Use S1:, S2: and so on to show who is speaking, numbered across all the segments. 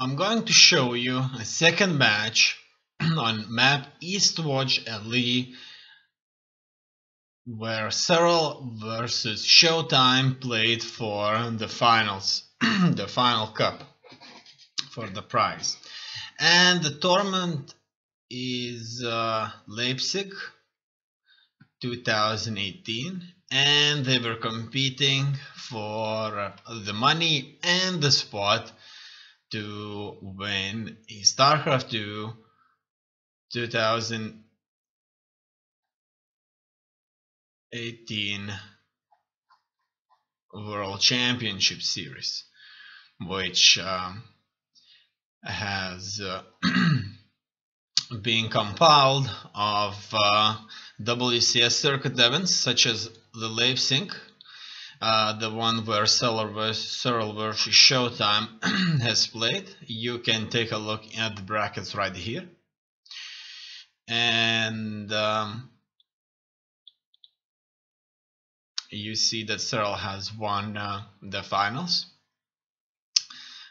S1: I'm going to show you a second match on map EastWatch LE where Serral versus Showtime played for the finals, the final cup for the prize. And the tournament is Leipzig 2018, and they were competing for the money and the spot to win a Starcraft 2 2018 World Championship Series, which has been compiled of WCS circuit events such as the Leipzig, the one where Serral versus Showtime has played. You can take a look at the brackets right here, and you see that Serral has won the finals.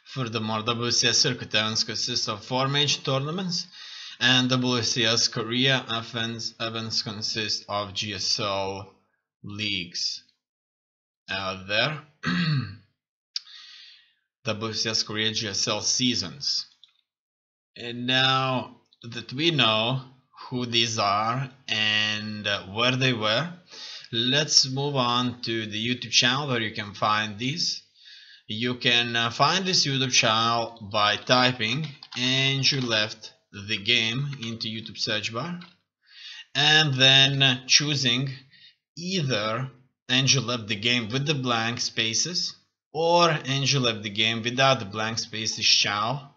S1: Furthermore, WCS circuit events consist of 4 major tournaments, and WCS Korea events consist of GSL leagues. There, WCS Korea GSL seasons. And now that we know who these are and where they were, let's move on to the YouTube channel where you can find these. You can find this YouTube channel by typing AndYouLeftTheGame into YouTube search bar, and then choosing either AndYouLeftTheGame with the blank spaces or AndYouLeftTheGame without the blank spaces channel.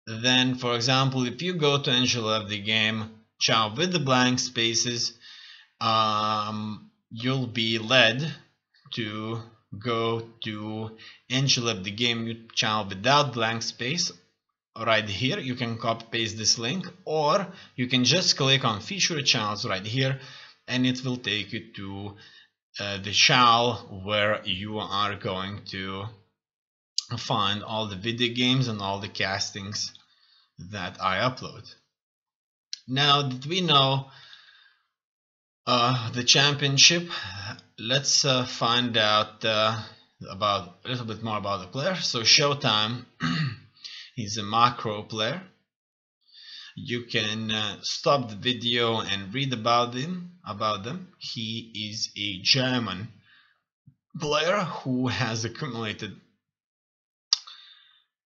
S1: Then, for example, if you go to AndYouLeftTheGame channel with the blank spaces, you'll be led to go to AndYouLeftTheGame YouTube channel without blank space. Right here, you can copy paste this link, or you can just click on featured channels right here, and it will take you to the channel where you are going to find all the video games and all the castings that I upload. Now that we know the championship, let's find out about a little bit more about the player. So Showtime is a macro player. You can stop the video and read about them. He is a German player who has accumulated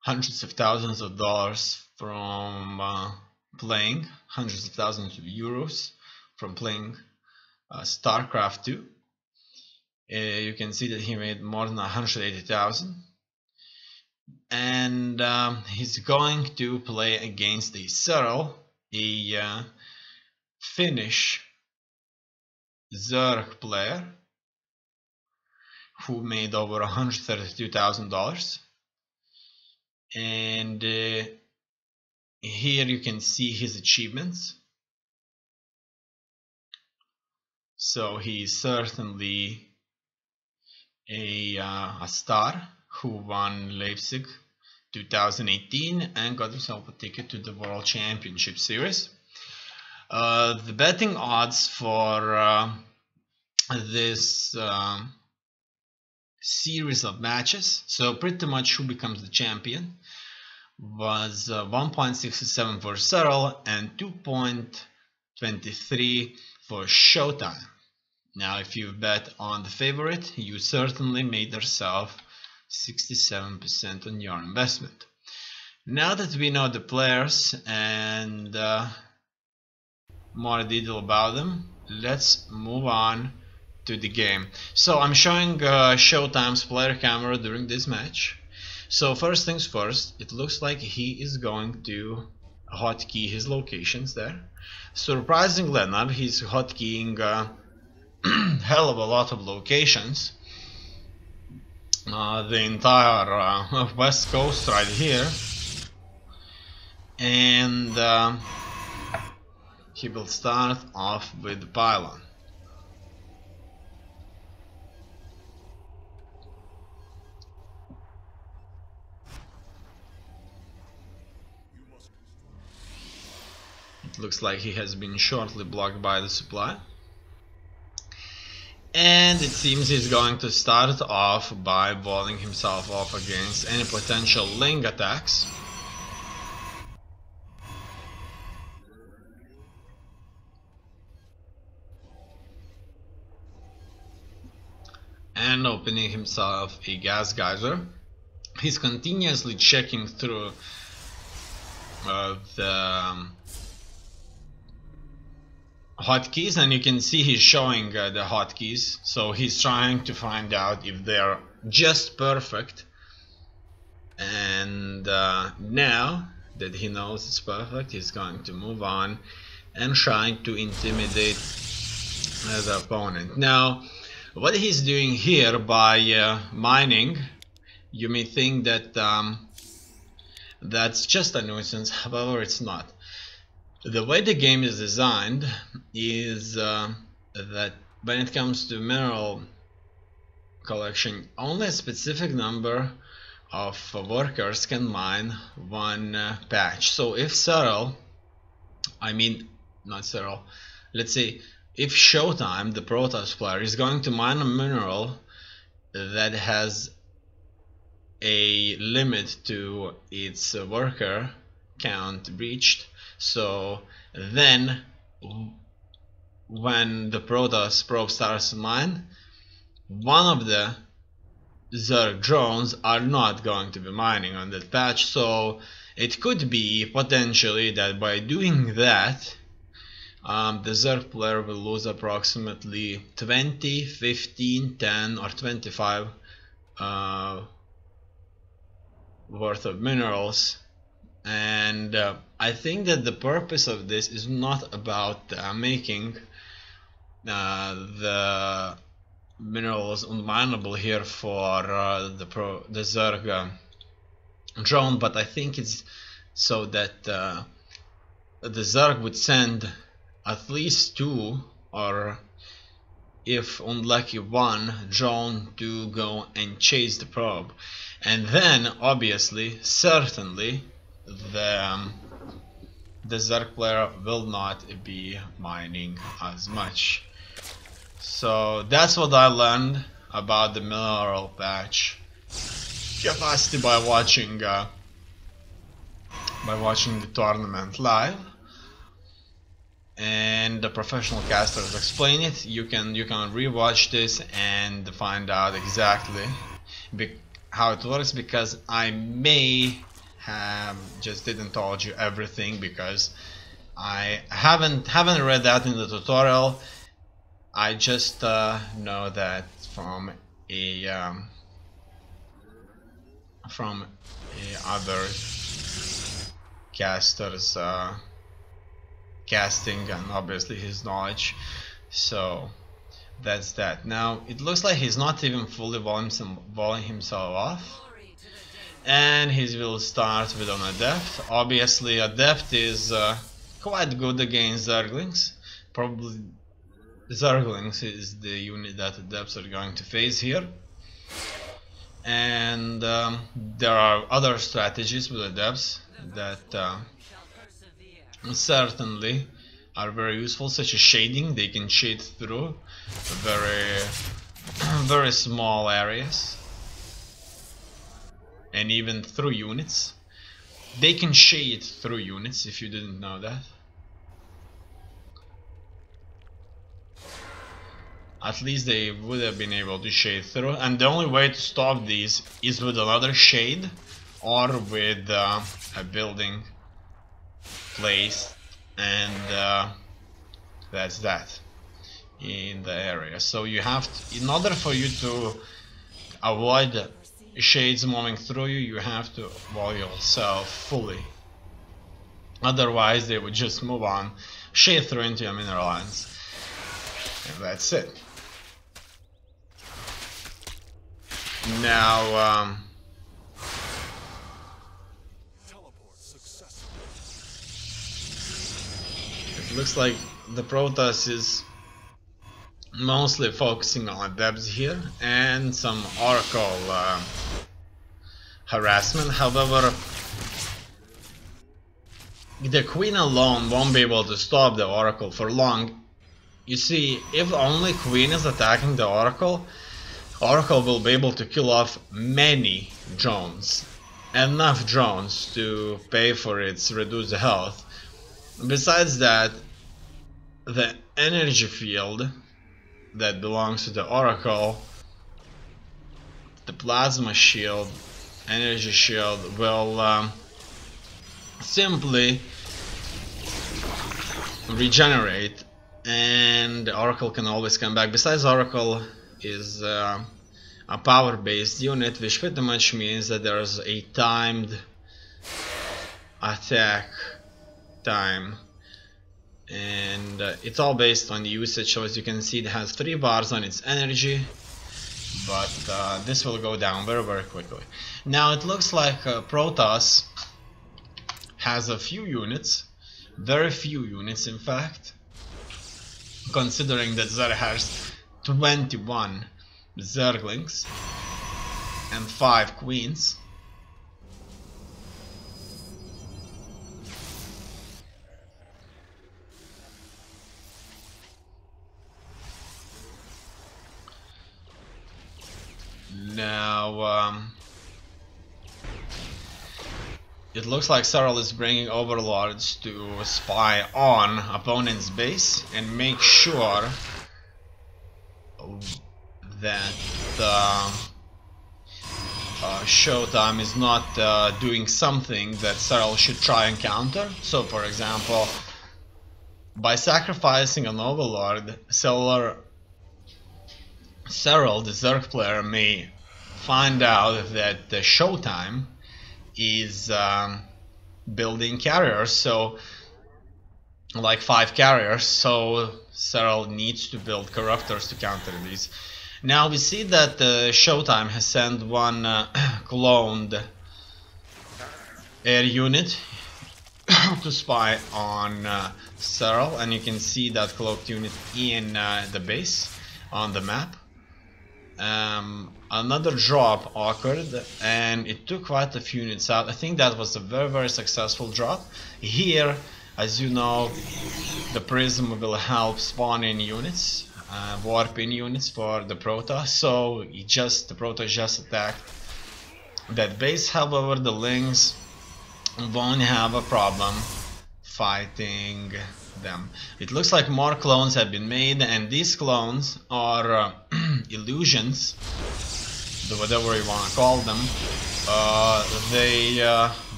S1: hundreds of thousands of dollars from playing, hundreds of thousands of euros from playing Starcraft 2. You can see that he made more than 180,000, and he's going to play against a Serral, a Finnish Zerg player who made over $132,000. And here you can see his achievements. So he's certainly a star who won Leipzig 2018 and got himself a ticket to the World Championship Series. The betting odds for this series of matches, so pretty much who becomes the champion, was 1.67 for Serral and 2.23 for Showtime. Now, if you bet on the favorite, you certainly made yourself 67% on your investment. Now that we know the players and more detail about them, let's move on to the game. So I'm showing Showtime's player camera during this match. So first things first, it looks like he is going to hotkey his locations there. Surprisingly enough, he's hotkeying hell of a lot of locations. The entire west coast right here, and he will start off with the pylon. looks like he has been shortly blocked by the supply. And it seems he's going to start off by walling himself off against any potential link attacks. And opening himself a gas geyser. He's continuously checking through the hotkeys, and you can see he's showing the hotkeys, so he's trying to find out if they're just perfect. And now that he knows it's perfect, he's going to move on and trying to intimidate the opponent. Now, what he's doing here by mining, you may think that that's just a nuisance. However, it's not. The way the game is designed is that when it comes to mineral collection, only a specific number of workers can mine one patch. So if Serral, not Serral, let's say if Showtime, the Protoss player, is going to mine a mineral that has a limit to its worker count reached, so then when the Protoss probe starts to mine, one of the Zerg drones are not going to be mining on that patch. So it could be potentially that by doing that, the Zerg player will lose approximately 20, 15, 10 or 25 worth of minerals. And I think that the purpose of this is not about making the minerals unmineable here for the Zerg drone, but I think it's so that the Zerg would send at least 2, or if unlucky 1 drone to go and chase the probe, and then obviously certainly the Zerg player will not be mining as much. So that's what I learned about the mineral patch capacity by watching the tournament live, and the professional casters explain it. You can rewatch this and find out exactly how it works, because I may have just didn't told you everything, because I haven't read that in the tutorial. I just know that from other casters casting, and obviously his knowledge. So that's that. Now it looks like he's not even fully walling himself off, and he will start with an Adept. Obviously Adept is quite good against Zerglings. Probably Zerglings is the unit that Adepts are going to face here. And there are other strategies with Adepts that certainly are very useful, such as shading. They can shade through very small areas, and even through units. They can shade through units, if you didn't know that. At least they would have been able to shade through, and the only way to stop these is with another shade or with a building placed, and that's that in the area. So you have to, in order for you to avoid shades moving through you, you have to wall yourself fully. Otherwise they would just move on, shade through into your mineral lines, and that's it. Now it looks like the Protoss is mostly focusing on Adepts here and some Oracle harassment. However, the queen alone won't be able to stop the oracle for long. You see, if only queen is attacking the oracle, oracle will be able to kill off many drones. Enough drones to pay for its reduced health. Besides that, the energy field that belongs to the oracle, the plasma shield, energy shield, will simply regenerate, and the oracle can always come back. Besides, oracle is a power based unit, which pretty much means that there's a timed attack time, and it's all based on the usage. So as you can see, it has 3 bars on its energy, but this will go down very quickly. Now it looks like Protoss has a few units, very few units in fact, considering that Zerg has 21 Zerglings and 5 queens. Now it looks like Serral is bringing overlords to spy on opponent's base and make sure that Showtime is not doing something that Serral should try and counter. So for example, by sacrificing an overlord, Serral, the Zerg player, may find out that the Showtime is building carriers, so like 5 carriers, so Serral needs to build corruptors to counter these. Now we see that Showtime has sent one cloned air unit to spy on Serral, and you can see that cloaked unit in the base on the map. Another drop occurred and it took quite a few units out. I think that was a very successful drop. Here, as you know, the prism will help spawn in units, warp in units for the Protoss, so the Protoss just attacked that base. However, the Lings won't have a problem fighting them. It looks like more clones have been made, and these clones are illusions, whatever you want to call them. They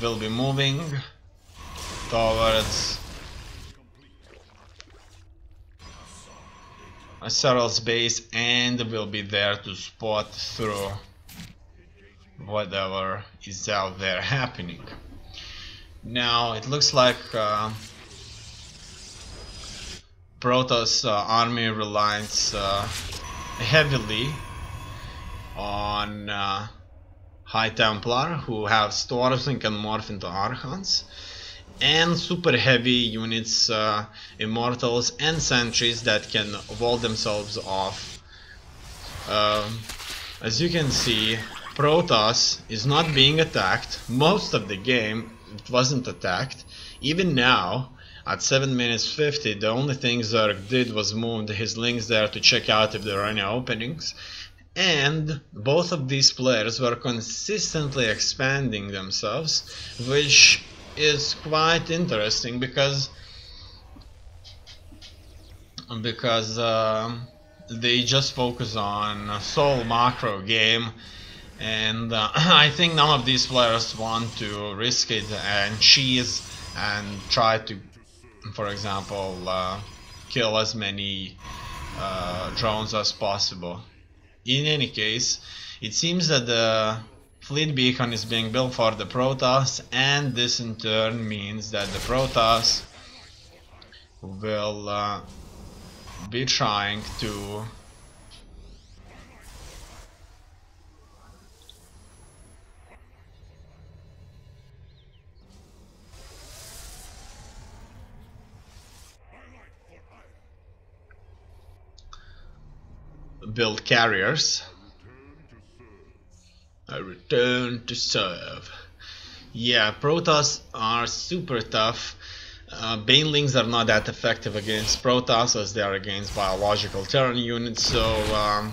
S1: will be moving towards Serral's base and will be there to spot through whatever is out there happening. Now it looks like Protoss army relies heavily on High Templar, who have Storms and can morph into Archons, and super heavy units, Immortals and Sentries that can wall themselves off. As you can see, Protoss is not being attacked. Most of the game it wasn't attacked. Even now, at 7 minutes 50, the only thing Zerg did was move his Lings there to check out if there are any openings. And both of these players were consistently expanding themselves, which is quite interesting because they just focus on sole macro game, and I think none of these players want to risk it and cheese and try to, for example, kill as many drones as possible. In any case, it seems that the fleet beacon is being built for the Protoss, and this in turn means that the Protoss will be trying to build carriers. I return to serve. Yeah, Protoss are super tough. Banelings are not that effective against Protoss as they are against biological Terran units, so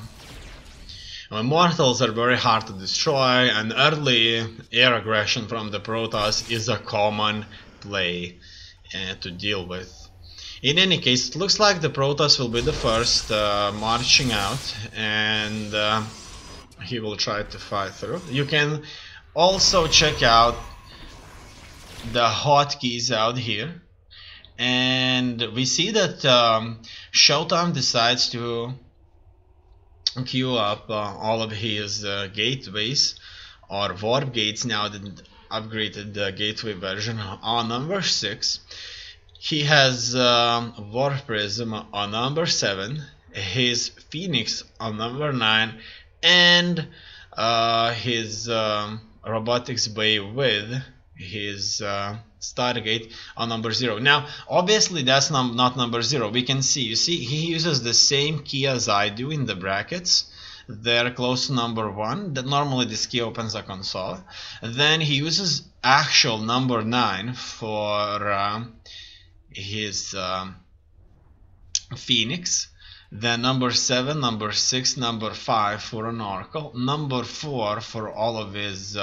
S1: Immortals are very hard to destroy, and early air aggression from the Protoss is a common play to deal with. In any case, it looks like the Protoss will be the first marching out, and he will try to fight through. You can also check out the hotkeys out here, and we see that Showtime decides to queue up all of his gateways or warp gates now that upgraded the gateway version on number 6. He has Warp Prism on number 7, his Phoenix on number 9, and his Robotics Bay with his Stargate on number 0. Now, obviously, that's not number 0. We can see, you see, he uses the same key as I do in the brackets. They're close to number 1. That normally this key opens a console. Then he uses actual number 9 for his Phoenix. Then number 7, number 6, number 5 for an Oracle. Number 4 for all of his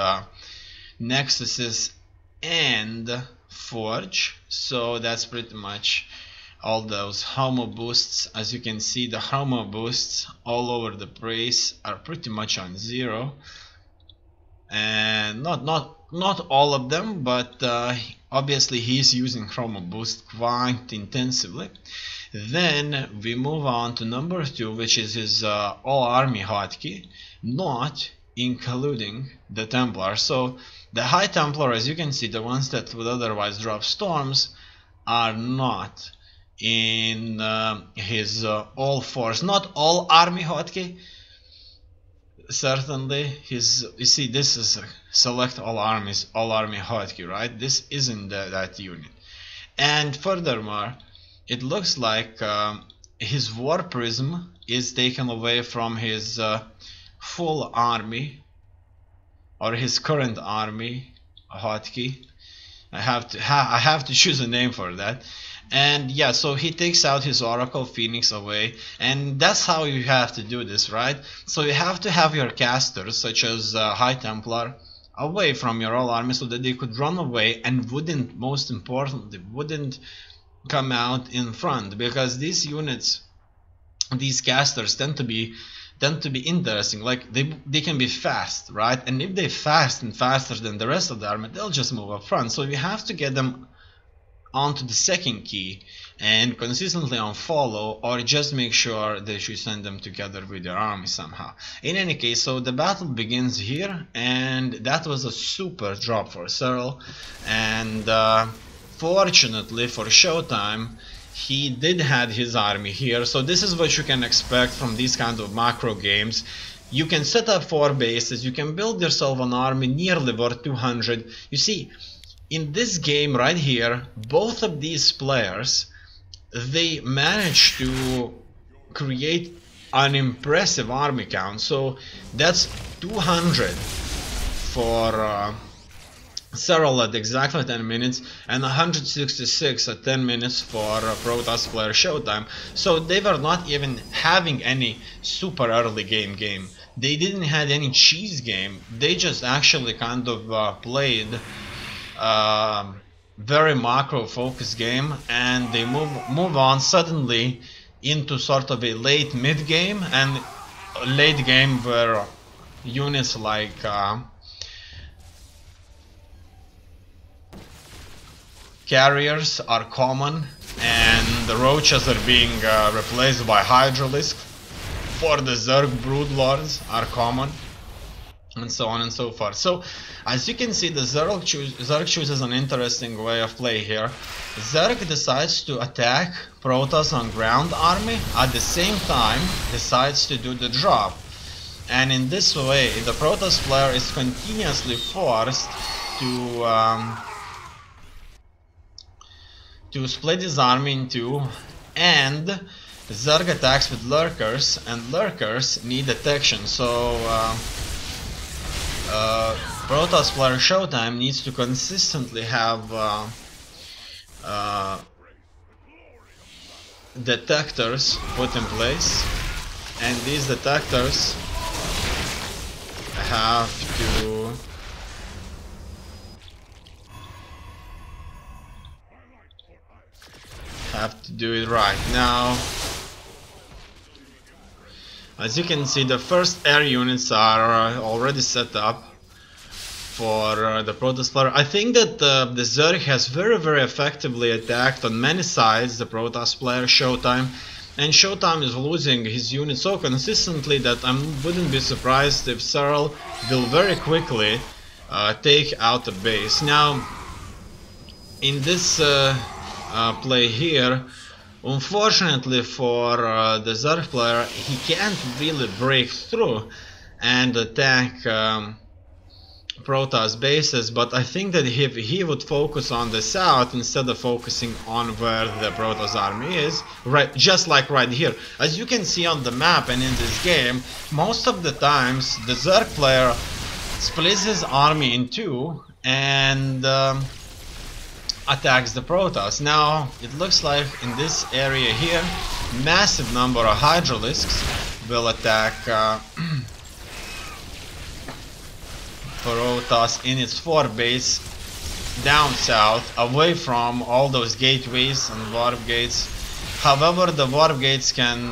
S1: Nexuses and Forge. So that's pretty much all those Homo boosts. As you can see, the Homo boosts all over the place are pretty much on 0, and not all of them, but obviously he's using Homo boost quite intensively. Then we move on to number 2, which is his all army hotkey, not including the Templar. So the High Templar, as you can see, the ones that would otherwise drop storms, are not in his all force, not all army hotkey. Certainly, his, you see, this is select all armies, all army hotkey, right? This isn't that unit. And furthermore, it looks like his War Prism is taken away from his full army, or his current army hotkey. I have to choose a name for that. And yeah, so he takes out his Oracle Phoenix away, and that's how you have to do this, right? So you have to have your casters, such as High Templar, away from your all army so that they could run away and wouldn't, most importantly, wouldn't come out in front, because these units, these casters tend to be interesting. Like they can be fast, right? And if they're fast and faster than the rest of the army, they'll just move up front. So you have to get them onto the second key and consistently on follow, or just make sure that you send them together with your army somehow. In any case, so the battle begins here, and that was a super drop for Serral, and fortunately for Showtime, he did have his army here. So this is what you can expect from these kind of macro games. You can set up 4 bases, you can build yourself an army nearly worth 200. You see, in this game right here, both of these players, they managed to create an impressive army count. So that's 200 for Serral at exactly 10 minutes, and 166 at 10 minutes for Protoss player Showtime. So they were not even having any super early game. They didn't have any cheese game. They just actually kind of played very macro focused game, and they move on suddenly into sort of a late mid game and late game where units like carriers are common, and the roaches are being replaced by Hydralisk. For the Zerg Broodlords are common, and so on and so forth. So as you can see, the Zerg chooses an interesting way of play here. Zerg decides to attack Protoss on ground army, at the same time decides to do the drop, and in this way the Protoss player is continuously forced to split his army in 2, and Zerg attacks with lurkers, and lurkers need detection. So Protoss player Showtime needs to consistently have detectors put in place, and these detectors have to do it right. Now, as you can see, the first air units are already set up for the Protoss player. I think that the Zerg has very effectively attacked on many sides the Protoss player Showtime, and Showtime is losing his units so consistently that I wouldn't be surprised if Serral will very quickly take out the base. Now, in this play here, unfortunately for the Zerg player, he can't really break through and attack Protoss bases, but I think that if he would focus on the south instead of focusing on where the Protoss army is, right, just like right here. As you can see on the map and in this game, most of the times the Zerg player splits his army in two and attacks the Protoss. Now, it looks like in this area here, massive number of Hydralisks will attack Protoss in its fort base down south, away from all those gateways and warp gates. However, the warp gates can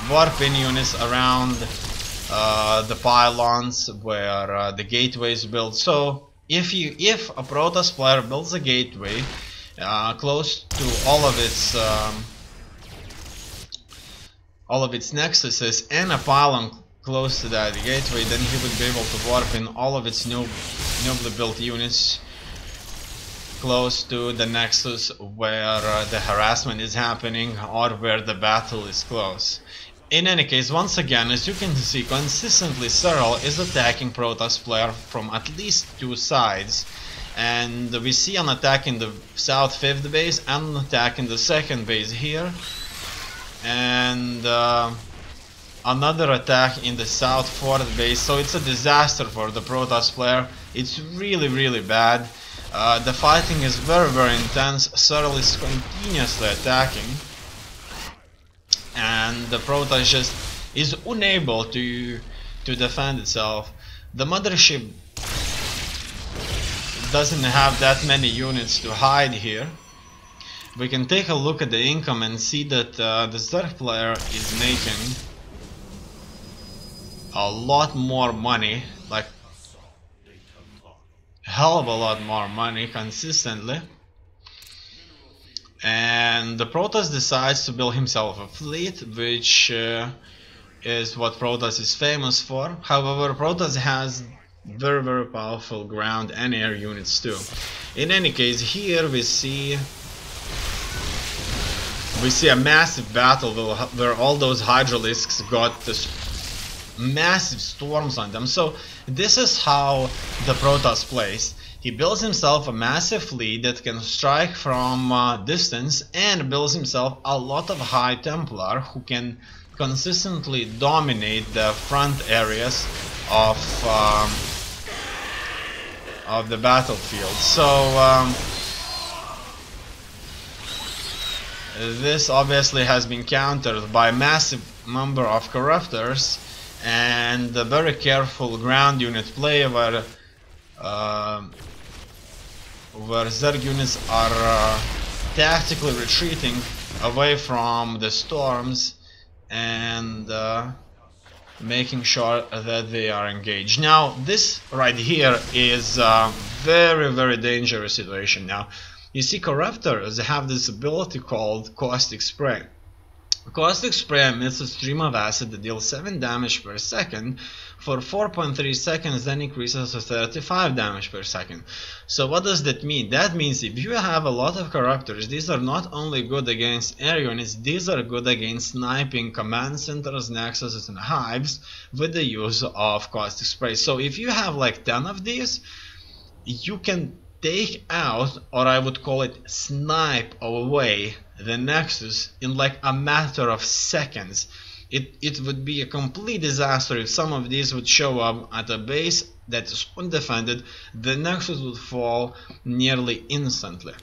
S1: warp in units around the pylons where the gateways built. So if a Protoss player builds a gateway close to all of its nexuses and a pylon close to that gateway, then he would be able to warp in all of its newly built units close to the nexus where the harassment is happening or where the battle is close. In any case, once again, as you can see, consistently Serral is attacking Protoss player from at least two sides, and we see an attack in the south 5th base and an attack in the 2nd base here, and another attack in the south 4th base. So it's a disaster for the Protoss player. It's really bad. The fighting is very intense. Serral is continuously attacking, and the Protoss just is unable to defend itself. The mothership doesn't have that many units to hide here. We can take a look at the income and see that the Zerg player is making a lot more money, like hell of a lot more money consistently. And the Protoss decides to build himself a fleet, which is what Protoss is famous for. However, Protoss has very powerful ground and air units too. In any case, here we see a massive battle where all those Hydralisks got this massive storms on them. So this is how the Protoss plays. He builds himself a massive fleet that can strike from distance, and builds himself a lot of High Templar who can consistently dominate the front areas of the battlefield. So this obviously has been countered by a massive number of Corruptors and a very careful ground unit play where Zerg units are tactically retreating away from the storms and making sure that they are engaged. Now, this right here is a very dangerous situation. Now, you see, Corruptors have this ability called Caustic Spray. Caustic Spray emits a stream of acid that deals 7 damage per second for 4.3 seconds, then increases to 35 damage per second. So what does that mean? That means if you have a lot of Corruptors, these are not only good against air units, these are good against sniping command centers, nexuses and hives with the use of Caustic Spray. So if you have like 10 of these, you can take out, or I would call it snipe away, the nexus in like a matter of seconds. It would be a complete disaster if some of these would show up at a base that is undefended, the Nexus would fall nearly instantly.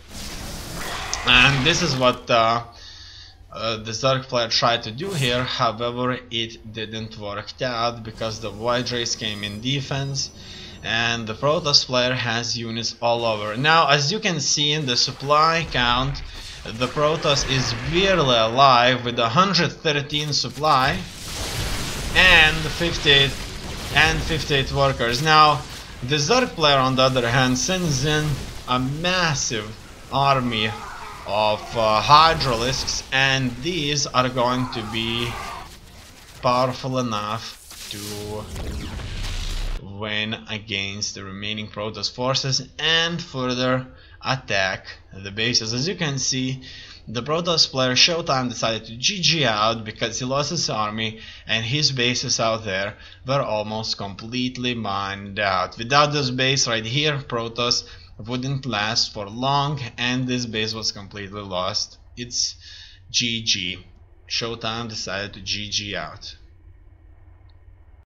S1: And this is what the Zerg player tried to do here. However, it didn't work out because the Void Race came in defense and the Protoss player has units all over. Now, as you can see in the supply count, the Protoss is barely alive with 113 supply and 58 workers. Now, the Zerg player on the other hand sends in a massive army of Hydralisks, and these are going to be powerful enough to win against the remaining Protoss forces and further attack the bases. As you can see, the Protoss player Showtime decided to GG out because he lost his army and his bases out there were almost completely mined out. Without this base right here, Protoss wouldn't last for long and this base was completely lost. It's GG. Showtime decided to GG out.